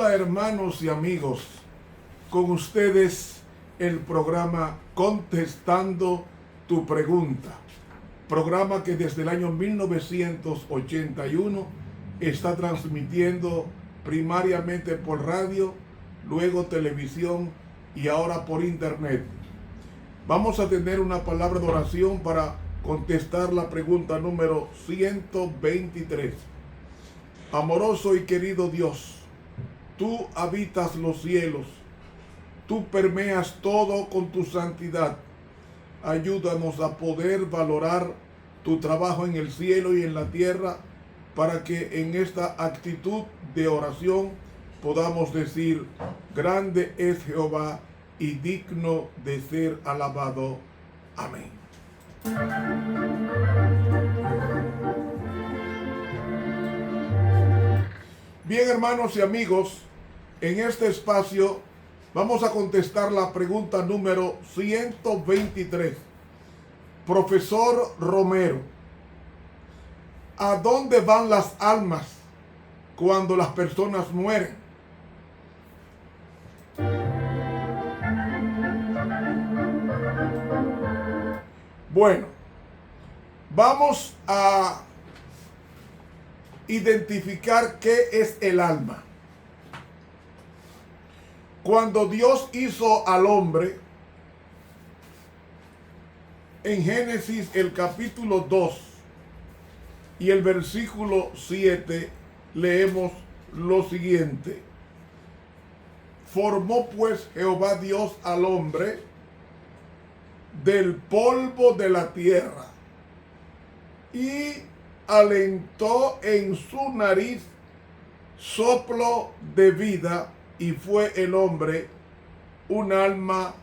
Hola hermanos y amigos, con ustedes el programa Contestando tu Pregunta, programa que desde el año 1981 está transmitiendo primariamente por radio, luego televisión y ahora por internet. Vamos a tener una palabra de oración para contestar la pregunta número 123. Amoroso y querido Dios, tú habitas los cielos, tú permeas todo con tu santidad. Ayúdanos a poder valorar tu trabajo en el cielo y en la tierra, para que en esta actitud de oración podamos decir: grande es Jehová y digno de ser alabado. Amén. Bien, hermanos y amigos, en este espacio vamos a contestar la pregunta número 123. Profesor Romero, ¿a dónde van las almas cuando las personas mueren? Bueno, vamos a identificar qué es el alma. Cuando Dios hizo al hombre, en Génesis el capítulo 2 y el versículo 7 leemos lo siguiente: formó pues Jehová Dios al hombre del polvo de la tierra y alentó en su nariz soplo de vida, y fue el hombre un alma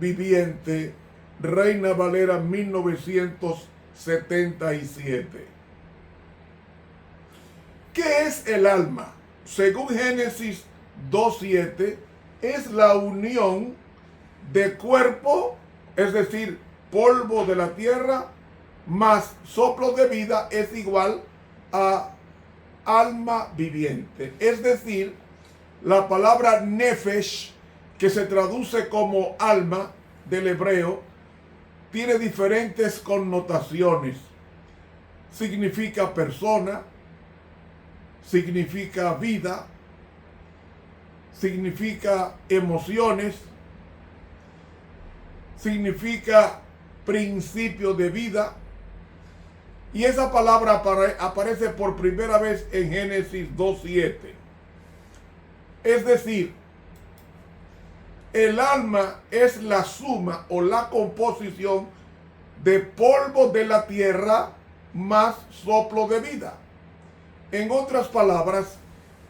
viviente. Reina Valera 1977. ¿Qué es el alma? Según Génesis 2:7, es la unión de cuerpo, es decir, polvo de la tierra, más soplo de vida, es igual a alma viviente. Es decir, la palabra nefesh, que se traduce como alma del hebreo, tiene diferentes connotaciones. Significa persona, significa vida, significa emociones, significa principio de vida. Y esa palabra aparece por primera vez en Génesis 2:7. Es decir, el alma es la suma o la composición de polvo de la tierra más soplo de vida. En otras palabras,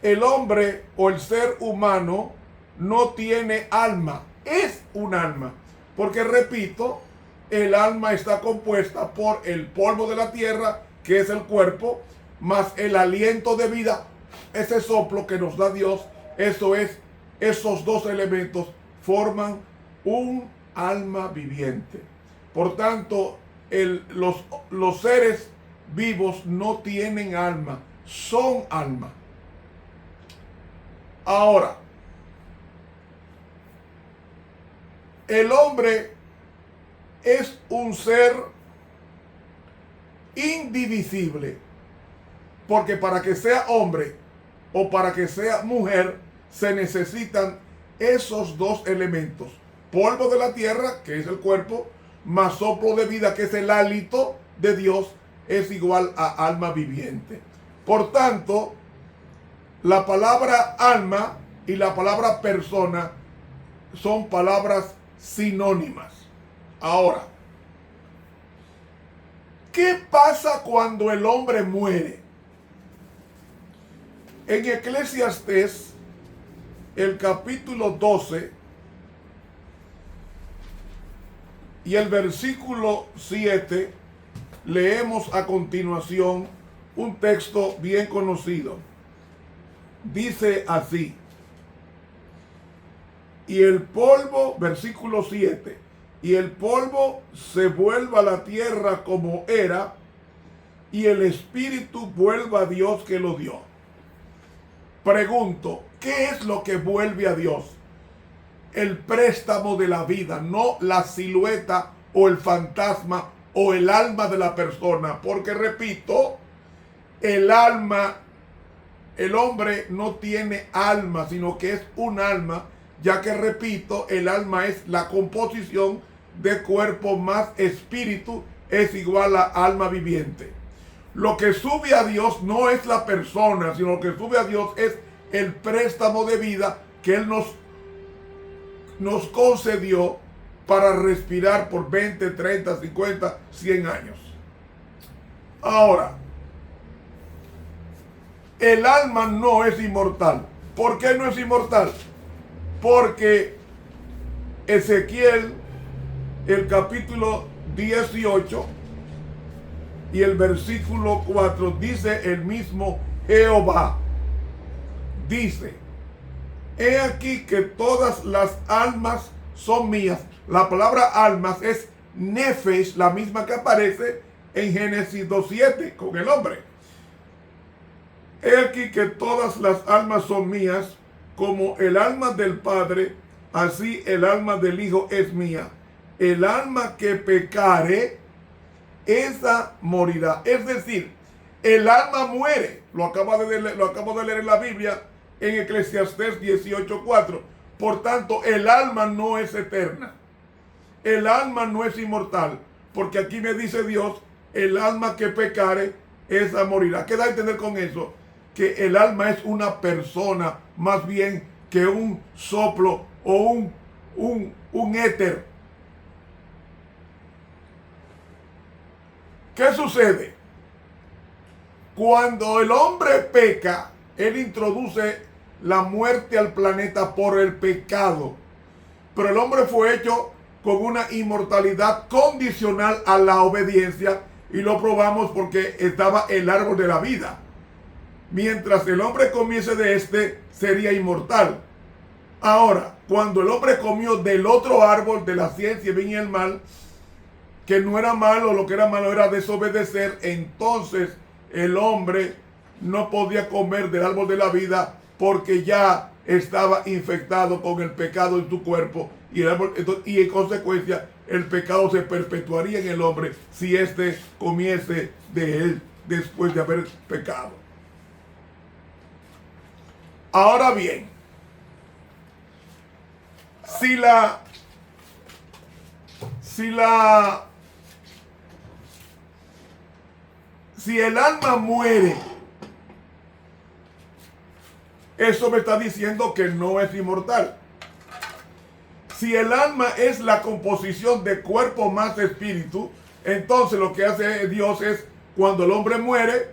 el hombre o el ser humano no tiene alma, es un alma. Porque, repito, el alma está compuesta por el polvo de la tierra, que es el cuerpo, más el aliento de vida, ese soplo que nos da Dios. Eso es, esos dos elementos forman un alma viviente. Por tanto, los seres vivos no tienen alma, son alma. Ahora, el hombre es un ser indivisible, porque para que sea hombre o para que sea mujer se necesitan esos dos elementos: polvo de la tierra, que es el cuerpo, más soplo de vida, que es el hálito de Dios, es igual a alma viviente. Por tanto, la palabra alma y la palabra persona son palabras sinónimas. Ahora, ¿qué pasa cuando el hombre muere? En Eclesiastés, el capítulo 12 y el versículo 7, leemos a continuación un texto bien conocido. Dice así: y el polvo, versículo 7, y el polvo se vuelva a la tierra como era, y el espíritu vuelva a Dios que lo dio. Pregunto, ¿qué es lo que vuelve a Dios? El préstamo de la vida, no la silueta o el fantasma o el alma de la persona. Porque repito, el alma, el hombre no tiene alma, sino que es un alma, ya que repito, el alma es la composición de cuerpo más espíritu, es igual a alma viviente. Lo que sube a Dios no es la persona, sino lo que sube a Dios es el préstamo de vida que Él nos concedió para respirar por 20, 30, 50, 100 años. Ahora, el alma no es inmortal. ¿Por qué no es inmortal? Porque Ezequiel, el capítulo 18 y el versículo 4, dice el mismo Jehová. Dice: he aquí que todas las almas son mías. La palabra almas es nefesh, la misma que aparece en Génesis 2:7 con el hombre. He aquí que todas las almas son mías, como el alma del Padre, así el alma del Hijo es mía. El alma que pecare, esa morirá. Es decir, el alma muere. Lo acabo de leer en la Biblia, en Eclesiastés 18:4. Por tanto, el alma no es eterna. El alma no es inmortal. Porque aquí me dice Dios, el alma que pecare, esa morirá. ¿Qué da a entender con eso? Que el alma es una persona, más bien que un soplo o un éter. ¿Qué sucede? Cuando el hombre peca, él introduce la muerte al planeta por el pecado. Pero el hombre fue hecho con una inmortalidad condicional a la obediencia, y lo probamos porque estaba el árbol de la vida. Mientras el hombre comiese de este, sería inmortal. Ahora, cuando el hombre comió del otro árbol de la ciencia, el bien y el mal, que no era malo, lo que era malo era desobedecer, entonces el hombre no podía comer del árbol de la vida porque ya estaba infectado con el pecado en su cuerpo, y en consecuencia el pecado se perpetuaría en el hombre si éste comiese de él después de haber pecado. Ahora bien, si el alma muere, eso me está diciendo que no es inmortal. Si el alma es la composición de cuerpo más espíritu, entonces lo que hace Dios es, cuando el hombre muere,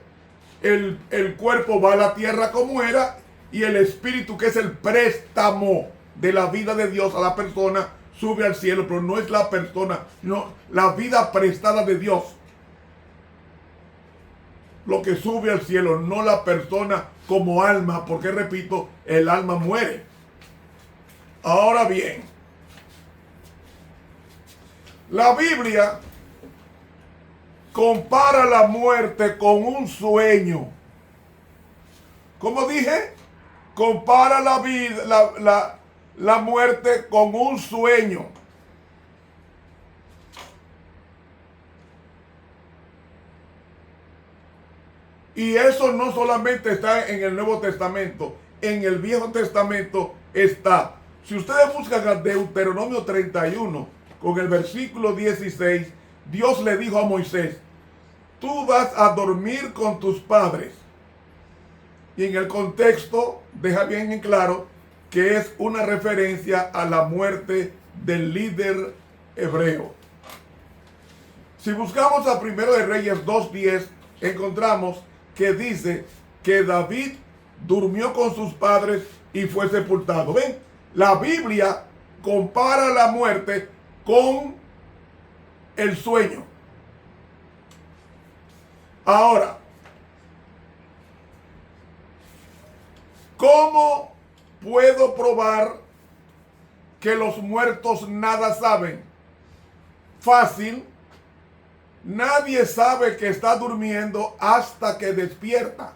el cuerpo va a la tierra como era, y el espíritu, que es el préstamo de la vida de Dios a la persona, sube al cielo. Pero no es la persona, no, la vida prestada de Dios lo que sube al cielo, no la persona como alma, porque repito, el alma muere. Ahora bien, la Biblia compara la muerte con un sueño. ¿Cómo dije? Compara la vida, la muerte con un sueño. Y eso no solamente está en el Nuevo Testamento, en el Viejo Testamento está. Si ustedes buscan Deuteronomio 31, con el versículo 16, Dios le dijo a Moisés: tú vas a dormir con tus padres. Y en el contexto deja bien en claro que es una referencia a la muerte del líder hebreo. Si buscamos a 1 de Reyes 2:10, encontramos que dice que David durmió con sus padres y fue sepultado. ¿Ven? La Biblia compara la muerte con el sueño. Ahora, ¿cómo puedo probar que los muertos nada saben? Fácil. Nadie sabe que está durmiendo hasta que despierta.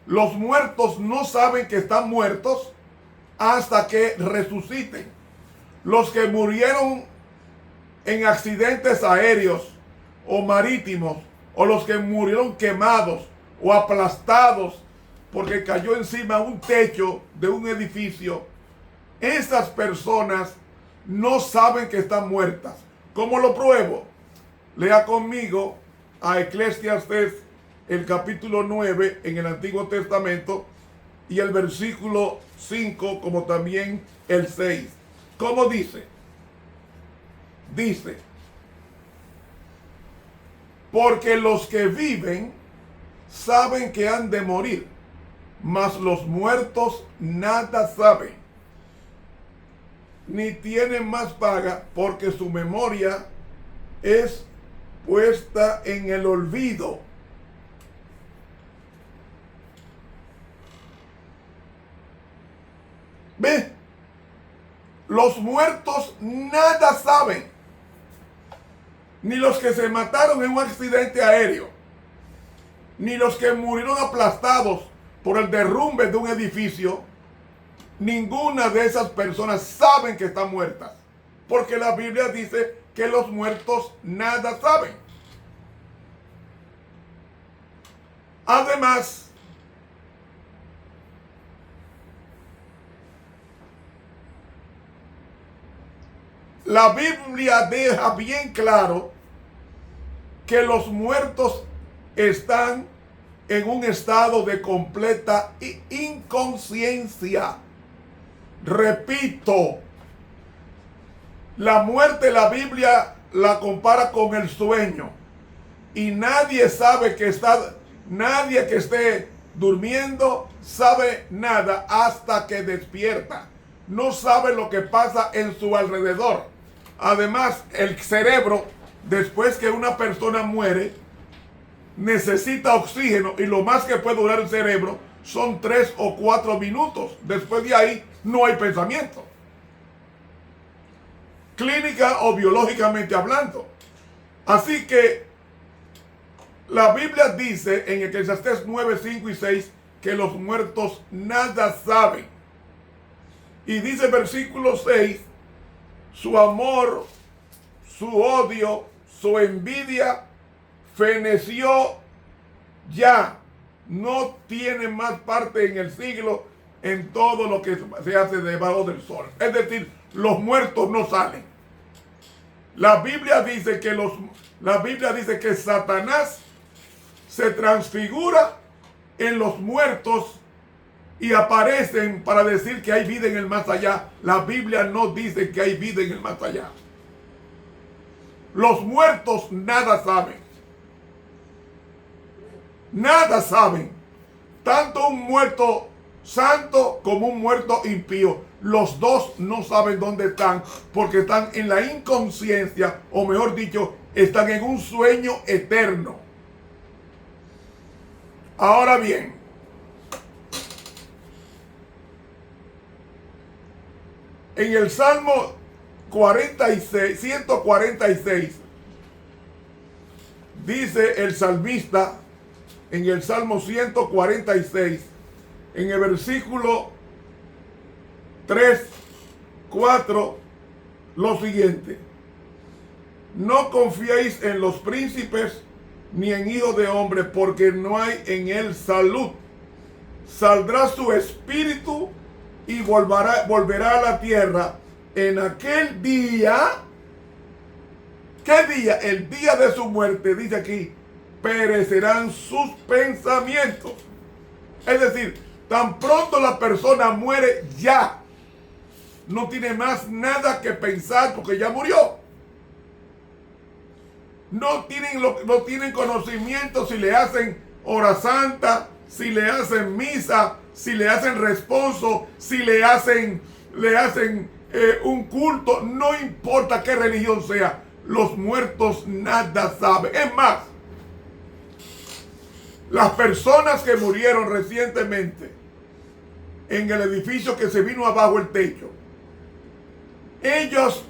Los muertos no saben que están muertos hasta que resuciten. Los que murieron en accidentes aéreos o marítimos, o los que murieron quemados o aplastados porque cayó encima un techo de un edificio, esas personas no saben que están muertas. ¿Cómo lo pruebo? Lea conmigo a Eclesiastés, el capítulo 9 en el Antiguo Testamento, y el versículo 5, como también el 6. ¿Cómo dice? Dice: porque los que viven saben que han de morir, mas los muertos nada saben, ni tienen más paga, porque su memoria es puesta en el olvido. ¿Ve? Los muertos nada saben. Ni los que se mataron en un accidente aéreo, ni los que murieron aplastados por el derrumbe de un edificio, ninguna de esas personas saben que están muertas, porque la Biblia dice que los muertos nada saben. Además, la Biblia deja bien claro que los muertos están en un estado de completa inconsciencia. Repito, la muerte la Biblia la compara con el sueño, y nadie sabe que nadie que esté durmiendo sabe nada hasta que despierta. No sabe lo que pasa en su alrededor. Además, el cerebro, después que una persona muere, necesita oxígeno, y lo más que puede durar el cerebro son 3 o 4 minutos. Después de ahí no hay pensamiento, clínica o biológicamente hablando. Así que la Biblia dice en Eclesiastés 9, 5 y 6 que los muertos nada saben. Y dice versículo 6, su amor, su odio, su envidia feneció ya, no tiene más parte en el siglo en todo lo que se hace debajo del sol. Es decir, los muertos no salen. La Biblia dice que Satanás se transfigura en los muertos y aparecen para decir que hay vida en el más allá. La Biblia no dice que hay vida en el más allá. Los muertos nada saben. Nada saben. Tanto un muerto santo como un muerto impío. Los dos no saben dónde están, porque están en la inconsciencia, o mejor dicho, están en un sueño eterno. Ahora bien, en el Salmo 146, dice el salmista, en el Salmo 146, en el versículo 3, 4, lo siguiente: no confiéis en los príncipes ni en hijos de hombre, porque no hay en él salud. Saldrá su espíritu y volverá a la tierra. En aquel día, ¿qué día? El día de su muerte, dice aquí, perecerán sus pensamientos. Es decir, tan pronto la persona muere, ya no tiene más nada que pensar, porque ya murió. No tienen conocimiento si le hacen hora santa, si le hacen misa, si le hacen responso, si le hacen un culto. No importa qué religión sea, los muertos nada saben. Es más, las personas que murieron recientemente en el edificio que se vino abajo el techo, ellos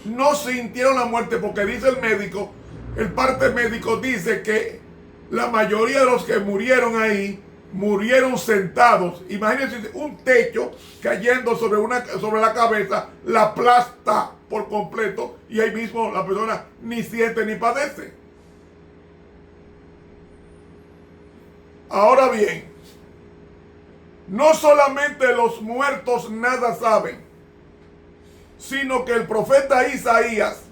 no sintieron la muerte, porque dice el médico, el parte médico dice que la mayoría de los que murieron ahí murieron sentados. Imagínense un techo cayendo sobre la cabeza, la aplasta por completo y ahí mismo la persona ni siente ni padece. Ahora bien, no solamente los muertos nada saben, sino que el profeta Isaías,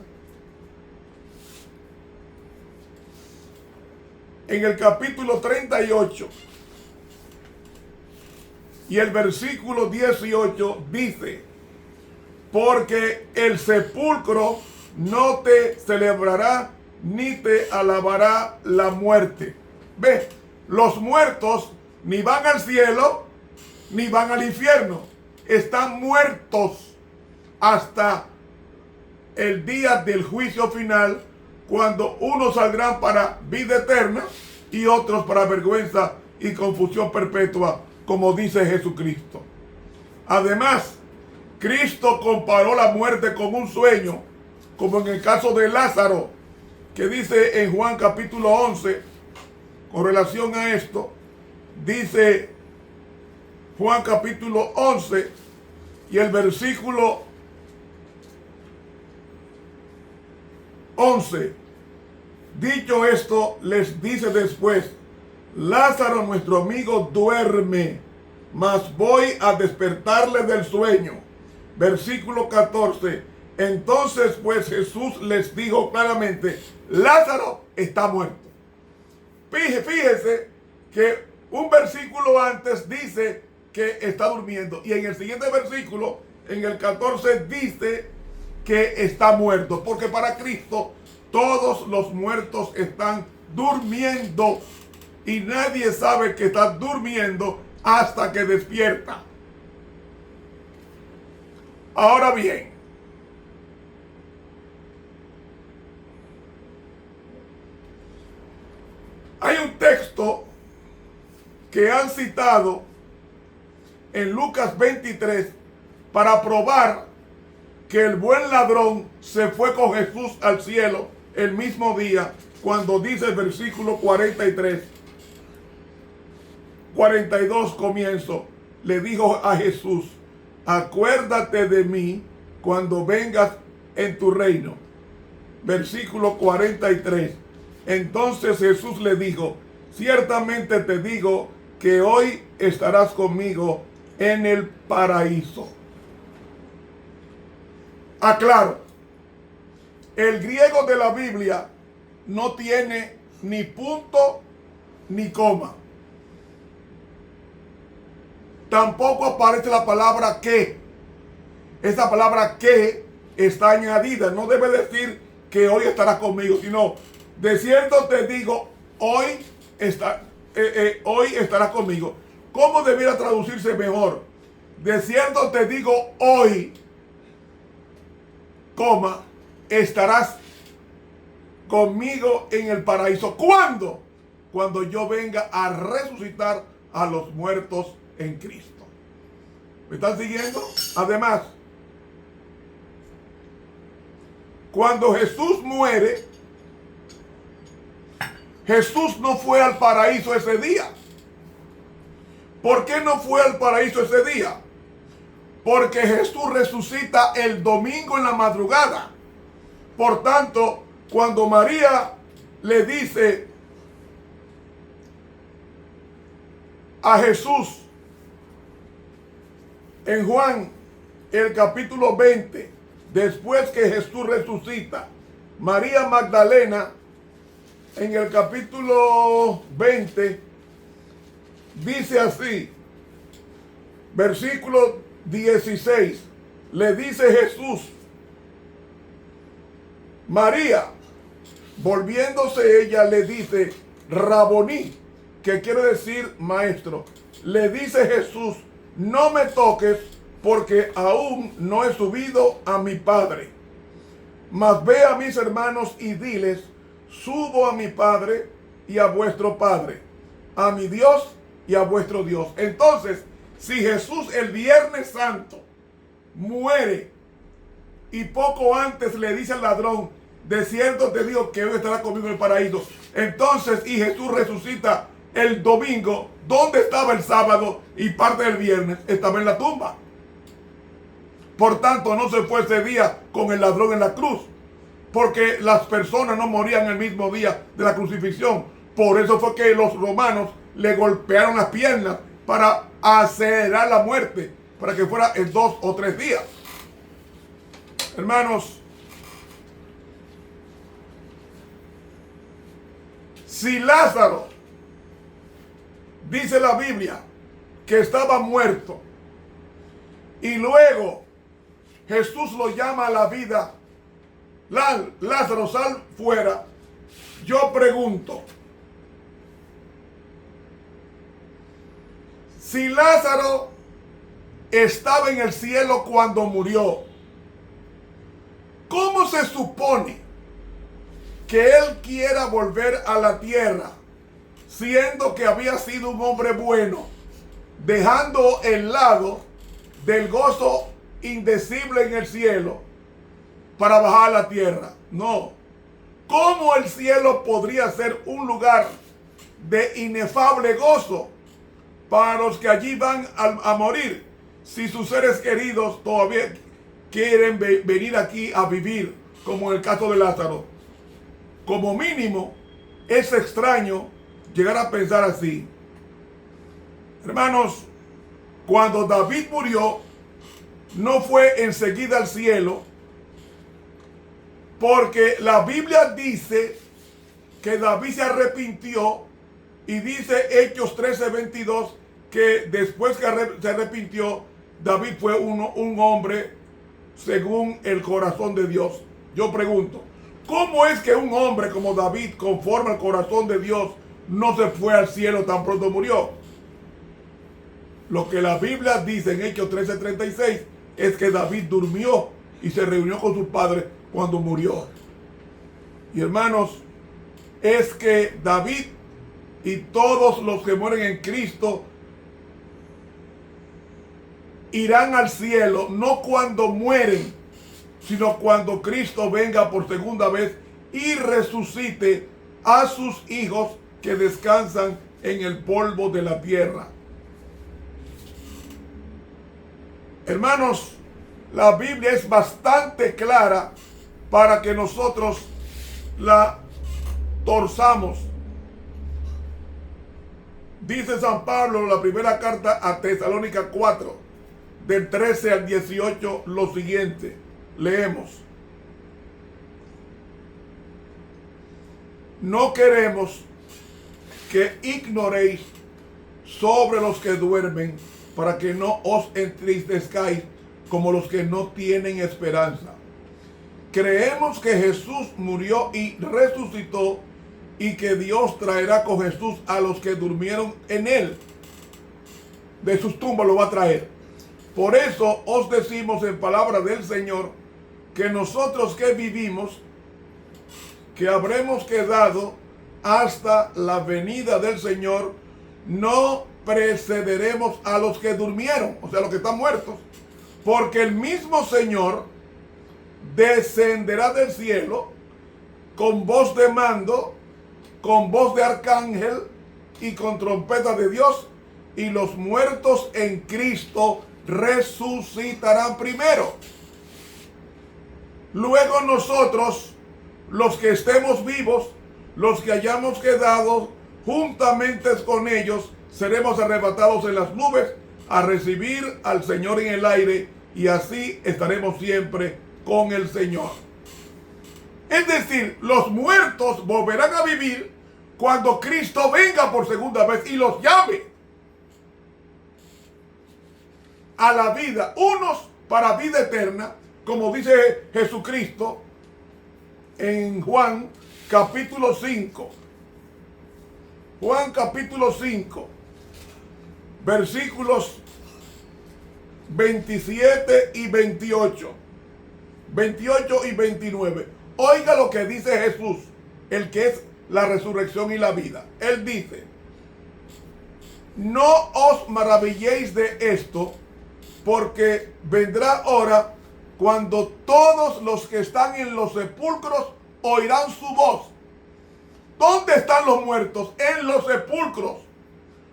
en el capítulo 38 y el versículo 18 dice: porque el sepulcro no te celebrará ni te alabará la muerte. Ve, los muertos ni van al cielo ni van al infierno, están muertos hasta el día del juicio final, cuando unos saldrán para vida eterna y otros para vergüenza y confusión perpetua, como dice Jesucristo. Además, Cristo comparó la muerte con un sueño, como en el caso de Lázaro, que dice en Juan capítulo 11, con relación a esto, dice Juan capítulo 11 y el versículo 11. Dicho esto, les dice después: Lázaro, nuestro amigo, duerme, mas voy a despertarle del sueño. Versículo 14. Entonces pues Jesús les dijo claramente: Lázaro está muerto. Fíjese que un versículo antes dice que está durmiendo y en el siguiente versículo, en el 14, dice que está muerto, porque para Cristo todos los muertos están durmiendo y nadie sabe que está durmiendo hasta que despierta. Ahora bien, hay un texto que han citado en Lucas 23 para probar que el buen ladrón se fue con Jesús al cielo el mismo día, cuando dice el versículo 43, 42 comienzo: le dijo a Jesús: acuérdate de mí cuando vengas en tu reino. Versículo 43. Entonces Jesús le dijo: ciertamente te digo que hoy estarás conmigo en el paraíso. Aclaro, el griego de la Biblia no tiene ni punto ni coma. Tampoco aparece la palabra que. Esa palabra que está añadida. No debe decir que hoy estarás conmigo, sino: de cierto te digo, hoy estarás conmigo. ¿Cómo debiera traducirse mejor? De cierto te digo, hoy, coma, estarás conmigo en el paraíso. ¿Cuándo? Cuando yo venga a resucitar a los muertos en Cristo. ¿Me están siguiendo? Además, cuando Jesús muere, Jesús no fue al paraíso ese día. ¿Por qué no fue al paraíso ese día? Porque Jesús resucita el domingo en la madrugada. Por tanto, cuando María le dice a Jesús en Juan el capítulo 20, después que Jesús resucita, María Magdalena en el capítulo 20 dice así, versículo 16, le dice Jesús: María, volviéndose ella, le dice Raboní, que quiere decir maestro. Le dice Jesús: no me toques, porque aún no he subido a mi Padre. Mas ve a mis hermanos y diles: subo a mi Padre y a vuestro Padre, a mi Dios y a vuestro Dios. Entonces, si Jesús el Viernes Santo muere y poco antes le dice al ladrón: de cierto te digo que hoy estará conmigo en el paraíso, entonces, y Jesús resucita el domingo, ¿dónde estaba el sábado y parte del viernes? Estaba en la tumba. Por tanto, no se fue ese día con el ladrón en la cruz, porque las personas no morían el mismo día de la crucifixión. Por eso fue que los romanos le golpearon las piernas para acelerar la muerte, para que fuera en 2 o 3 días. Hermanos, si Lázaro, dice la Biblia, que estaba muerto, y luego Jesús lo llama a la vida, Lázaro, sal fuera. Yo pregunto, si Lázaro estaba en el cielo cuando murió, ¿cómo se supone que él quiera volver a la tierra, siendo que había sido un hombre bueno, dejando el lado del gozo indecible en el cielo para bajar a la tierra? No. ¿Cómo el cielo podría ser un lugar de inefable gozo para los que allí van a morir, si sus seres queridos todavía quieren venir aquí a vivir, como en el caso de Lázaro? Como mínimo, es extraño llegar a pensar así. Hermanos, cuando David murió, no fue enseguida al cielo, porque la Biblia dice que David se arrepintió, y dice Hechos 13:22 que después que se arrepintió, David fue un hombre según el corazón de Dios. Yo pregunto, ¿cómo es que un hombre como David, conforme al corazón de Dios, no se fue al cielo tan pronto murió? Lo que la Biblia dice en Hechos 13:36 es que David durmió y se reunió con su padre cuando murió. Y hermanos, es que David y todos los que mueren en Cristo irán al cielo, no cuando mueren, sino cuando Cristo venga por segunda vez y resucite a sus hijos que descansan en el polvo de la tierra. Hermanos, la Biblia es bastante clara para que nosotros la torzamos. Dice San Pablo en la primera carta a Tesalónica 4, del 13 al 18, lo siguiente. Leemos: no queremos que ignoréis sobre los que duermen, para que no os entristezcáis como los que no tienen esperanza. Creemos que Jesús murió y resucitó, y que Dios traerá con Jesús a los que durmieron en él. De sus tumbas lo va a traer. Por eso os decimos en palabra del Señor, que nosotros que vivimos, que habremos quedado hasta la venida del Señor, no precederemos a los que durmieron, o sea, los que están muertos, porque el mismo Señor descenderá del cielo con voz de mando, con voz de arcángel y con trompeta de Dios, y los muertos en Cristo resucitarán primero. Luego nosotros, los que estemos vivos, los que hayamos quedado juntamente con ellos, seremos arrebatados en las nubes a recibir al Señor en el aire, y así estaremos siempre con el Señor. Es decir, los muertos volverán a vivir cuando Cristo venga por segunda vez y los llame a la vida, unos para vida eterna, como dice Jesucristo en Juan capítulo 5. Juan capítulo 5, versículos 27 y 28. 28 y 29. Oiga lo que dice Jesús, el que es la resurrección y la vida. Él dice: no os maravilléis de esto, porque vendrá hora cuando todos los que están en los sepulcros oirán su voz. ¿Dónde están los muertos? En los sepulcros.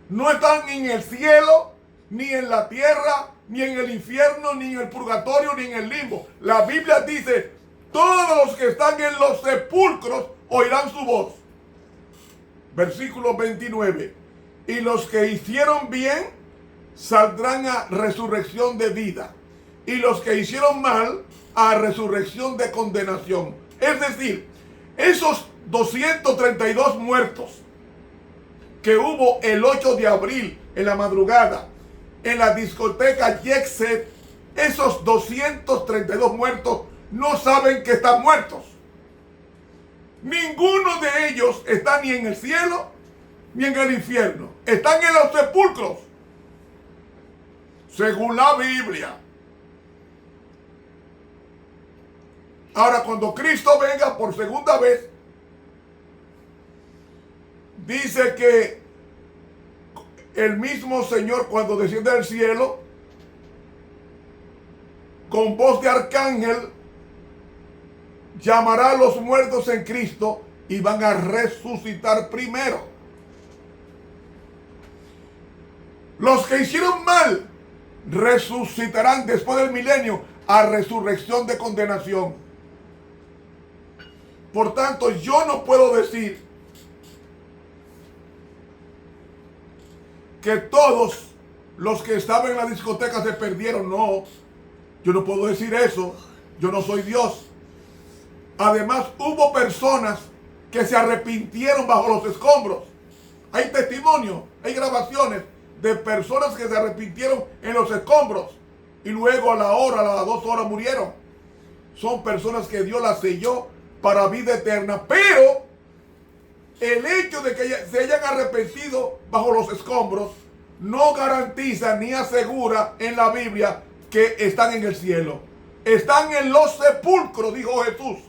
No están ni en el cielo, ni en la tierra, ni en el infierno, ni en el purgatorio, ni en el limbo. La Biblia dice, todos los que están en los sepulcros oirán su voz. Versículo 29. Y los que hicieron bien saldrán a resurrección de vida. Y los que hicieron mal a resurrección de condenación. Es decir, esos 232 muertos que hubo el 8 de abril en la madrugada en la discoteca Jet Set, esos 232 muertos no saben que están muertos. Ninguno de ellos está ni en el cielo ni en el infierno. Están en los sepulcros, según la Biblia. Ahora, cuando Cristo venga por segunda vez, dice que el mismo Señor, cuando desciende del cielo, con voz de arcángel, llamará a los muertos en Cristo y van a resucitar primero. Los que hicieron mal resucitarán después del milenio a resurrección de condenación. Por tanto, yo no puedo decir que todos los que estaban en la discoteca se perdieron. No, yo no puedo decir eso. Yo no soy Dios. Además, hubo personas que se arrepintieron bajo los escombros. Hay testimonios, hay grabaciones de personas que se arrepintieron en los escombros y luego a la hora, a las 2 horas murieron. Son personas que Dios las selló para vida eterna, pero el hecho de que se hayan arrepentido bajo los escombros no garantiza ni asegura en la Biblia que están en el cielo. Están en los sepulcros, dijo Jesús.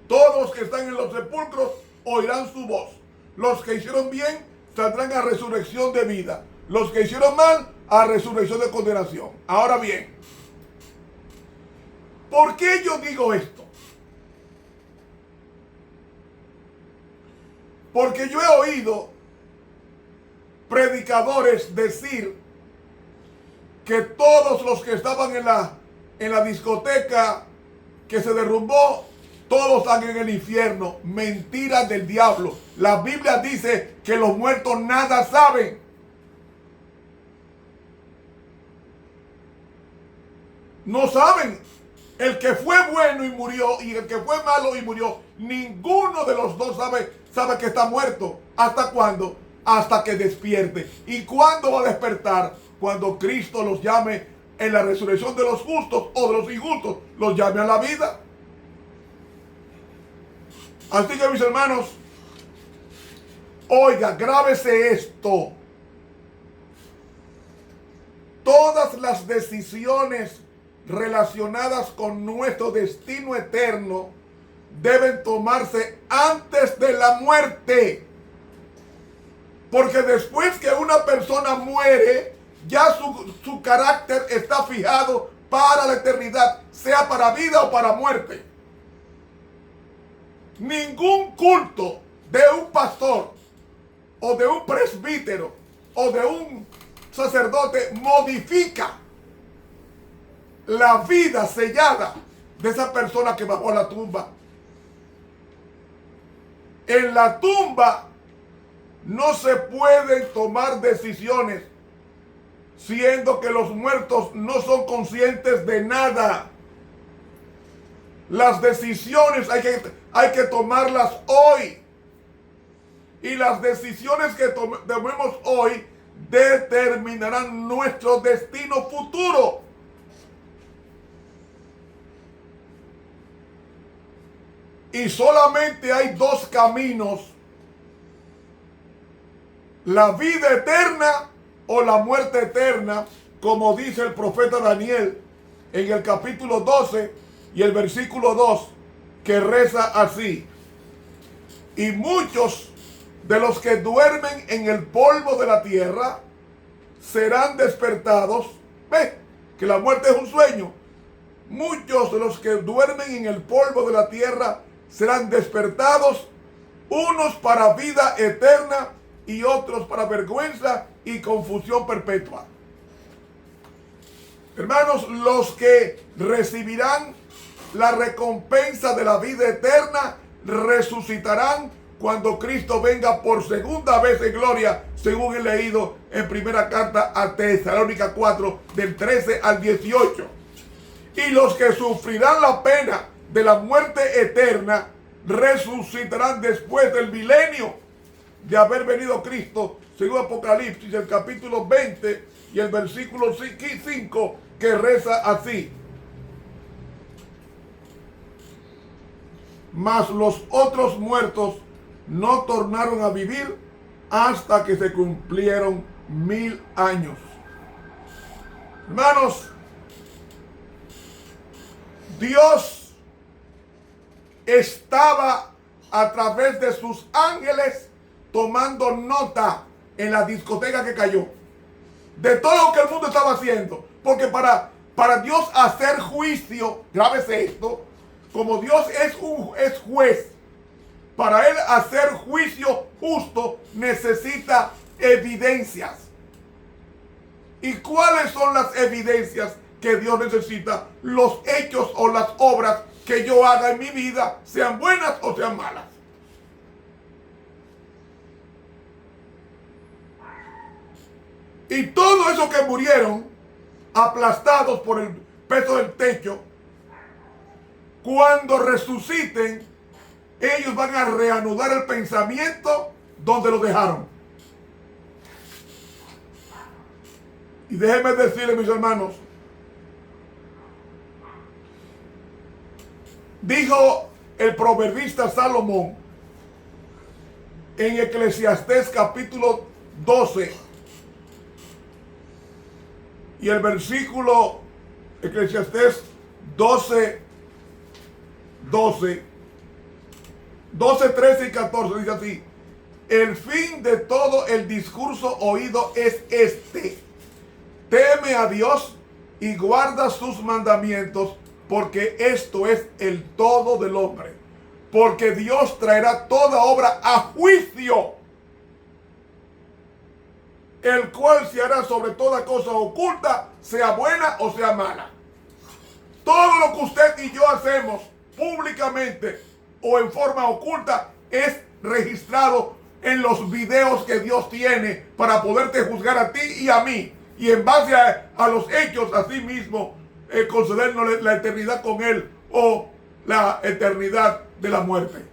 Todos los que están en los sepulcros oirán su voz. Los que hicieron bien saldrán a resurrección de vida. Los que hicieron mal a resurrección de condenación. Ahora bien, ¿por qué yo digo esto? Porque yo he oído predicadores decir que todos los que estaban en la discoteca que se derrumbó, todos están en el infierno. Mentira del diablo. La Biblia dice que los muertos nada saben. No saben. El que fue bueno y murió y el que fue malo y murió, ninguno de los dos sabe que está muerto. ¿Hasta cuándo? Hasta que despierte. ¿Y cuándo va a despertar? Cuando Cristo los llame en la resurrección de los justos o de los injustos, los llame a la vida. Así que, mis hermanos, oiga, grábese esto. Todas las decisiones relacionadas con nuestro destino eterno deben tomarse antes de la muerte. Porque después que una persona muere, ya su carácter está fijado para la eternidad, sea para vida o para muerte. Ningún culto de un pastor o de un presbítero o de un sacerdote modifica la vida sellada de esa persona que bajó a la tumba. En la tumba no se pueden tomar decisiones siendo que los muertos no son conscientes de nada. Las decisiones hay que tomarlas hoy. Y las decisiones que tomemos hoy determinarán nuestro destino futuro. Y solamente hay dos caminos: la vida eterna o la muerte eterna, como dice el profeta Daniel en el capítulo 12 y el versículo 2, que reza así: y muchos de los que duermen en el polvo de la tierra serán despertados. Ve que la muerte es un sueño. Muchos de los que duermen en el polvo de la tierra serán despertados unos para vida eterna y otros para vergüenza y confusión perpetua. Hermanos, los que recibirán la recompensa de la vida eterna resucitarán cuando Cristo venga por segunda vez en gloria, según he leído en primera carta a Tesalónica 4, del 13 al 18. Y los que sufrirán la pena de la muerte eterna resucitarán después del milenio de haber venido Cristo, según Apocalipsis, el capítulo 20 y el versículo 5, que reza así: mas los otros muertos no tornaron a vivir hasta que se cumplieron 1000 años. Hermanos, Dios estaba a través de sus ángeles tomando nota en la discoteca que cayó, de todo lo que el mundo estaba haciendo, porque para Dios hacer juicio, grábese esto, como Dios es juez, para Él hacer juicio justo necesita evidencias. ¿Y cuáles son las evidencias que Dios necesita? Los hechos o las obras que yo haga en mi vida, sean buenas o sean malas. Y todo eso que murieron aplastados por el peso del techo, cuando resuciten, ellos van a reanudar el pensamiento donde lo dejaron. Y déjenme decirles, mis hermanos, dijo el proverbista Salomón en Eclesiastés capítulo 12 y el versículo Eclesiastés 12, 13 y 14 dice así: el fin de todo el discurso oído es este: teme a Dios y guarda sus mandamientos, porque esto es el todo del hombre. Porque Dios traerá toda obra a juicio, el cual se hará sobre toda cosa oculta, sea buena o sea mala. Todo lo que usted y yo hacemos públicamente o en forma oculta es registrado en los videos que Dios tiene para poderte juzgar a ti y a mí, y en base a los hechos así mismo concedernos la eternidad con Él o la eternidad de la muerte.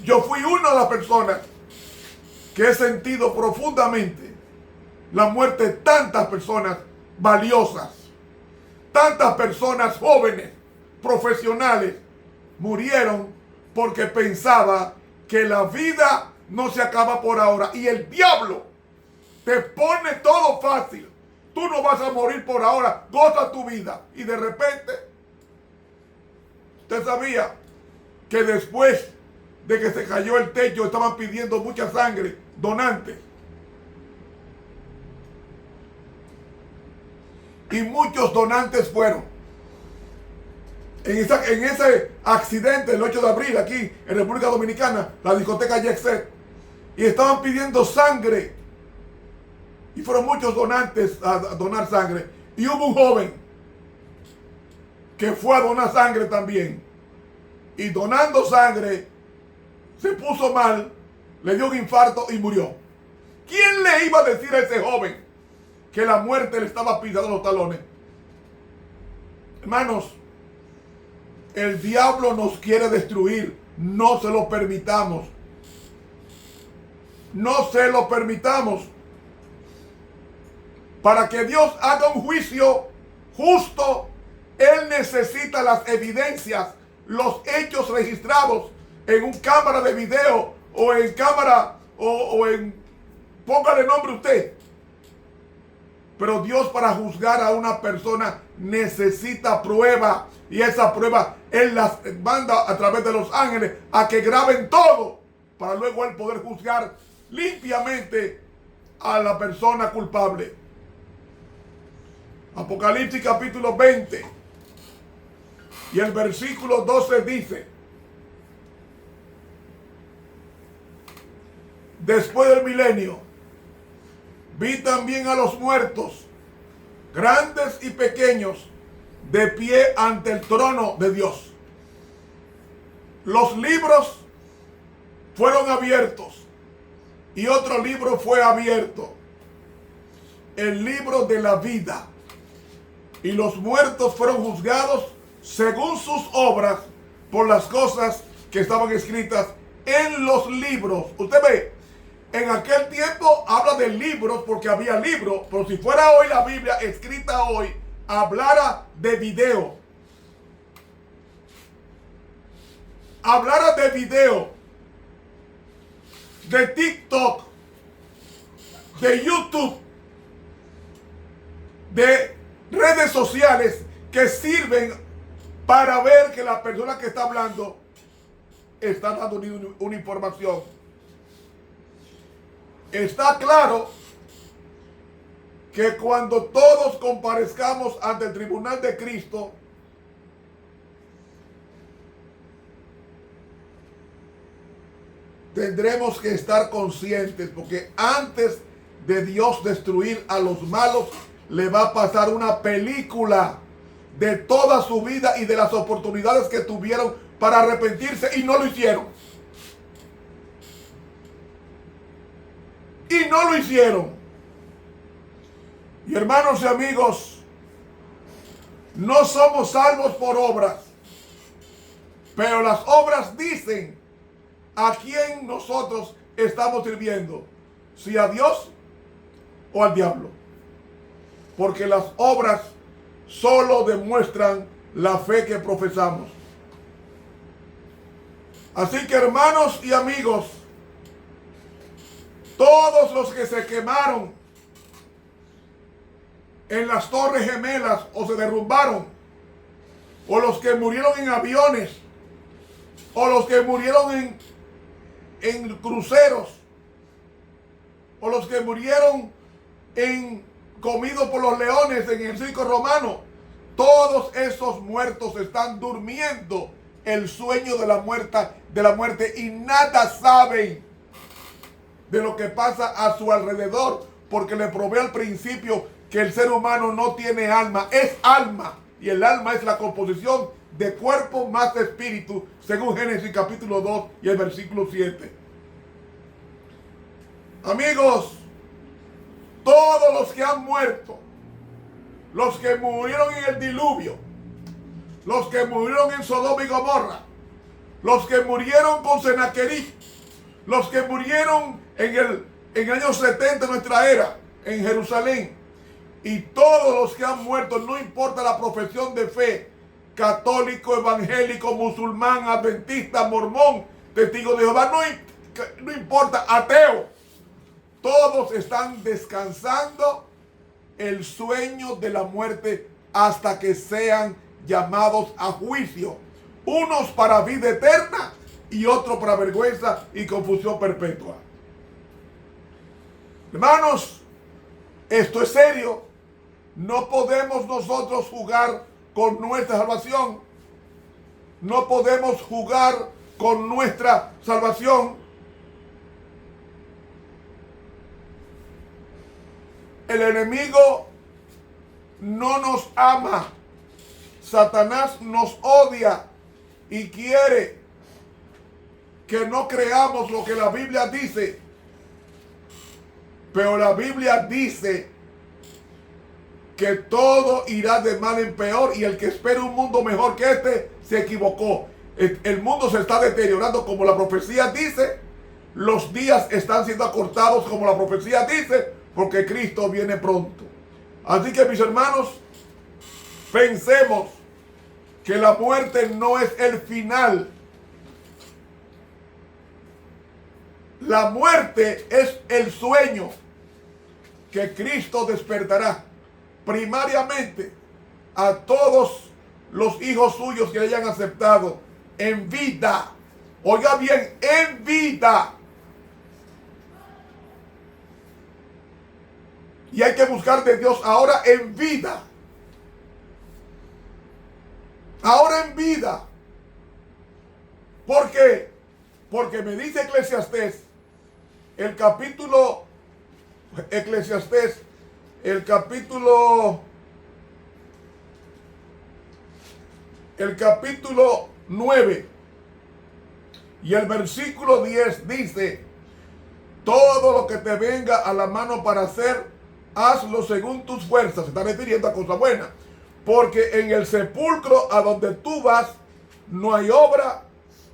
Yo fui una de las personas que he sentido profundamente la muerte de tantas personas valiosas, tantas personas jóvenes, profesionales, murieron porque pensaba que la vida no se acaba por ahora. Y el diablo te pone todo fácil. Tú no vas a morir por ahora, goza tu vida. Y de repente, usted sabía que después de que se cayó el techo estaban pidiendo mucha sangre, donantes. Y muchos donantes fueron. En ese accidente el 8 de abril aquí en República Dominicana, la discoteca Jet Set, y estaban pidiendo sangre. Y fueron muchos donantes a donar sangre. Y hubo un joven que fue a donar sangre también. Y donando sangre, se puso mal, le dio un infarto y murió. ¿Quién le iba a decir a ese joven que la muerte le estaba pisando los talones? Hermanos, el diablo nos quiere destruir. No se lo permitamos. No se lo permitamos. Para que Dios haga un juicio justo, Él necesita las evidencias, los hechos registrados en un cámara de video o en cámara o en... póngale nombre usted. Pero Dios, para juzgar a una persona, necesita prueba. Y esa prueba Él las manda a través de los ángeles a que graben todo, para luego Él poder juzgar limpiamente a la persona culpable. Apocalipsis capítulo 20 y el versículo 12 dice: después del milenio, vi también a los muertos, grandes y pequeños, de pie ante el trono de Dios. Los libros fueron abiertos y otro libro fue abierto, el libro de la vida. Y los muertos fueron juzgados según sus obras por las cosas que estaban escritas en los libros. Usted ve, en aquel tiempo habla de libros porque había libros, pero si fuera hoy la Biblia escrita hoy, hablara de video. Hablara de video, de TikTok, de YouTube, de redes sociales que sirven para ver que la persona que está hablando está dando una información. Está claro que cuando todos comparezcamos ante el tribunal de Cristo, tendremos que estar conscientes, porque antes de Dios destruir a los malos, le va a pasar una película de toda su vida y de las oportunidades que tuvieron para arrepentirse y no lo hicieron. Y no lo hicieron. Y hermanos y amigos, no somos salvos por obras, pero las obras dicen a quién nosotros estamos sirviendo, si a Dios o al diablo. Porque las obras solo demuestran la fe que profesamos. Así que hermanos y amigos, todos los que se quemaron en las Torres Gemelas o se derrumbaron, o los que murieron en aviones, o los que murieron en cruceros, o los que murieron comidos por los leones en el circo romano, todos esos muertos están durmiendo el sueño de la muerte y nada saben de lo que pasa a su alrededor, porque le probé al principio que el ser humano no tiene alma, es alma, y el alma es la composición de cuerpo más espíritu, según Génesis capítulo 2 y el versículo 7. Amigos, todos los que han muerto, los que murieron en el diluvio, los que murieron en Sodoma y Gomorra, los que murieron con Sennacherib, los que murieron en el año 70 de nuestra era, en Jerusalén, y todos los que han muerto, no importa la profesión de fe, católico, evangélico, musulmán, adventista, mormón, testigo de Jehová, no importa, ateo, todos están descansando el sueño de la muerte hasta que sean llamados a juicio. Unos para vida eterna y otros para vergüenza y confusión perpetua. Hermanos, esto es serio. No podemos nosotros jugar con nuestra salvación. No podemos jugar con nuestra salvación. El enemigo no nos ama. Satanás nos odia y quiere que no creamos lo que la Biblia dice. Pero la Biblia dice que todo irá de mal en peor, y el que espera un mundo mejor que este se equivocó. El mundo se está deteriorando como la profecía dice. Los días están siendo acortados como la profecía dice, porque Cristo viene pronto. Así que mis hermanos, pensemos que la muerte no es el final. La muerte es el sueño que Cristo despertará primariamente a todos los hijos suyos que le hayan aceptado en vida. Oiga bien, en vida. Y hay que buscar de Dios ahora en vida. Ahora en vida. ¿Por qué? Porque me dice Eclesiastés, el capítulo Eclesiastés, el capítulo 9 y el versículo 10 dice: todo lo que te venga a la mano para hacer, hazlo según tus fuerzas. Se está refiriendo a cosas buenas. Porque en el sepulcro a donde tú vas, no hay obra,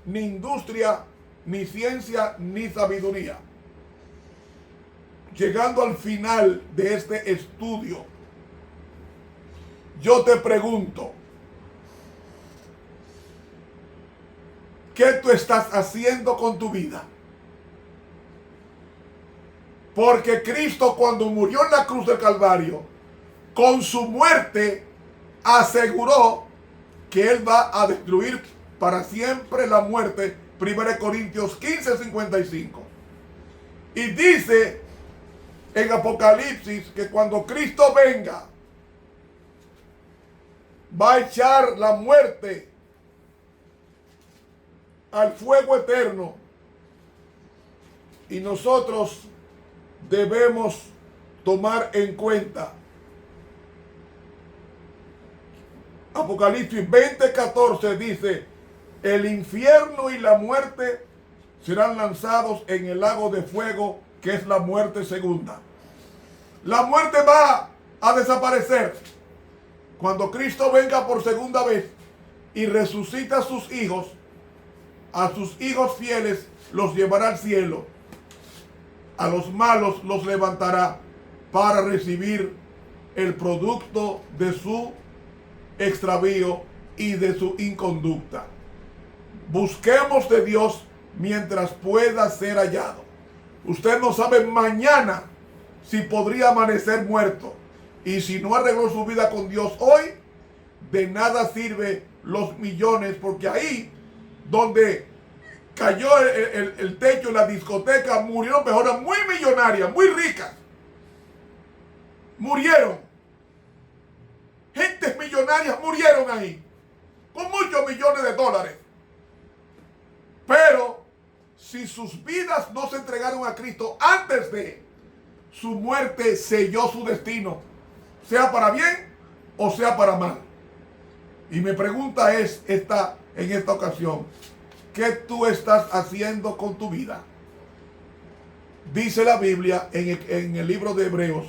ni industria, ni ciencia, ni sabiduría. Llegando al final de este estudio, yo te pregunto, ¿qué tú estás haciendo con tu vida? Porque Cristo, cuando murió en la cruz del Calvario, con su muerte aseguró que Él va a destruir para siempre la muerte. 1 Corintios 15:55. Y dice en Apocalipsis que cuando Cristo venga, va a echar la muerte al fuego eterno. Y nosotros debemos tomar en cuenta Apocalipsis 20:14 dice: el infierno y la muerte serán lanzados en el lago de fuego, que es la muerte segunda. La muerte va a desaparecer cuando Cristo venga por segunda vez y resucita a sus hijos fieles los llevará al cielo. A los malos los levantará para recibir el producto de su extravío y de su inconducta. Busquemos de Dios mientras pueda ser hallado. Usted no sabe mañana si podría amanecer muerto. Y si no arregló su vida con Dios hoy, de nada sirve los millones, porque ahí donde cayó el techo en la discoteca, murieron personas muy millonarias, muy ricas. Murieron. Gentes millonarias murieron ahí, con muchos millones de dólares. Pero si sus vidas no se entregaron a Cristo antes de su muerte, selló su destino, sea para bien o sea para mal. Y mi pregunta es en esta ocasión: ¿qué tú estás haciendo con tu vida? Dice la Biblia en el libro de Hebreos: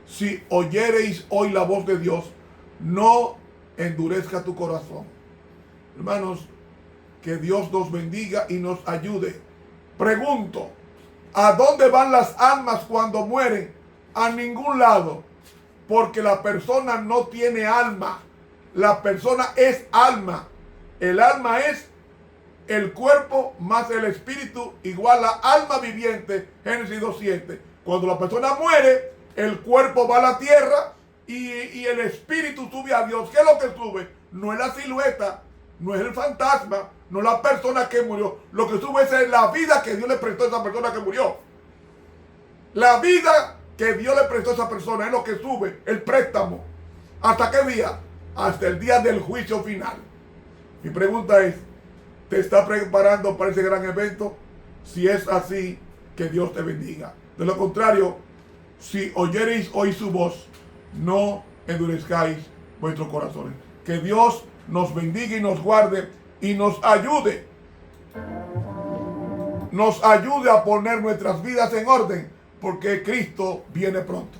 si oyereis hoy la voz de Dios, no endurezca tu corazón. Hermanos, que Dios nos bendiga y nos ayude. Pregunto, ¿a dónde van las almas cuando mueren? A ningún lado, porque la persona no tiene alma. La persona es alma. El alma es el cuerpo más el espíritu, igual a alma viviente. Génesis 2:7. Cuando la persona muere, el cuerpo va a la tierra y el espíritu sube a Dios. ¿Qué es lo que sube? No es la silueta, no es el fantasma, no es la persona que murió. Lo que sube es la vida que Dios le prestó a esa persona que murió. La vida que Dios le prestó a esa persona es lo que sube, el préstamo. ¿Hasta qué día? Hasta el día del juicio final. Mi pregunta es: ¿te está preparando para ese gran evento? Si es así, que Dios te bendiga. De lo contrario, si oyereis hoy su voz, no endurezcáis vuestros corazones. Que Dios nos bendiga y nos guarde y nos ayude. Nos ayude a poner nuestras vidas en orden, porque Cristo viene pronto.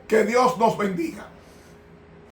Que Dios nos bendiga.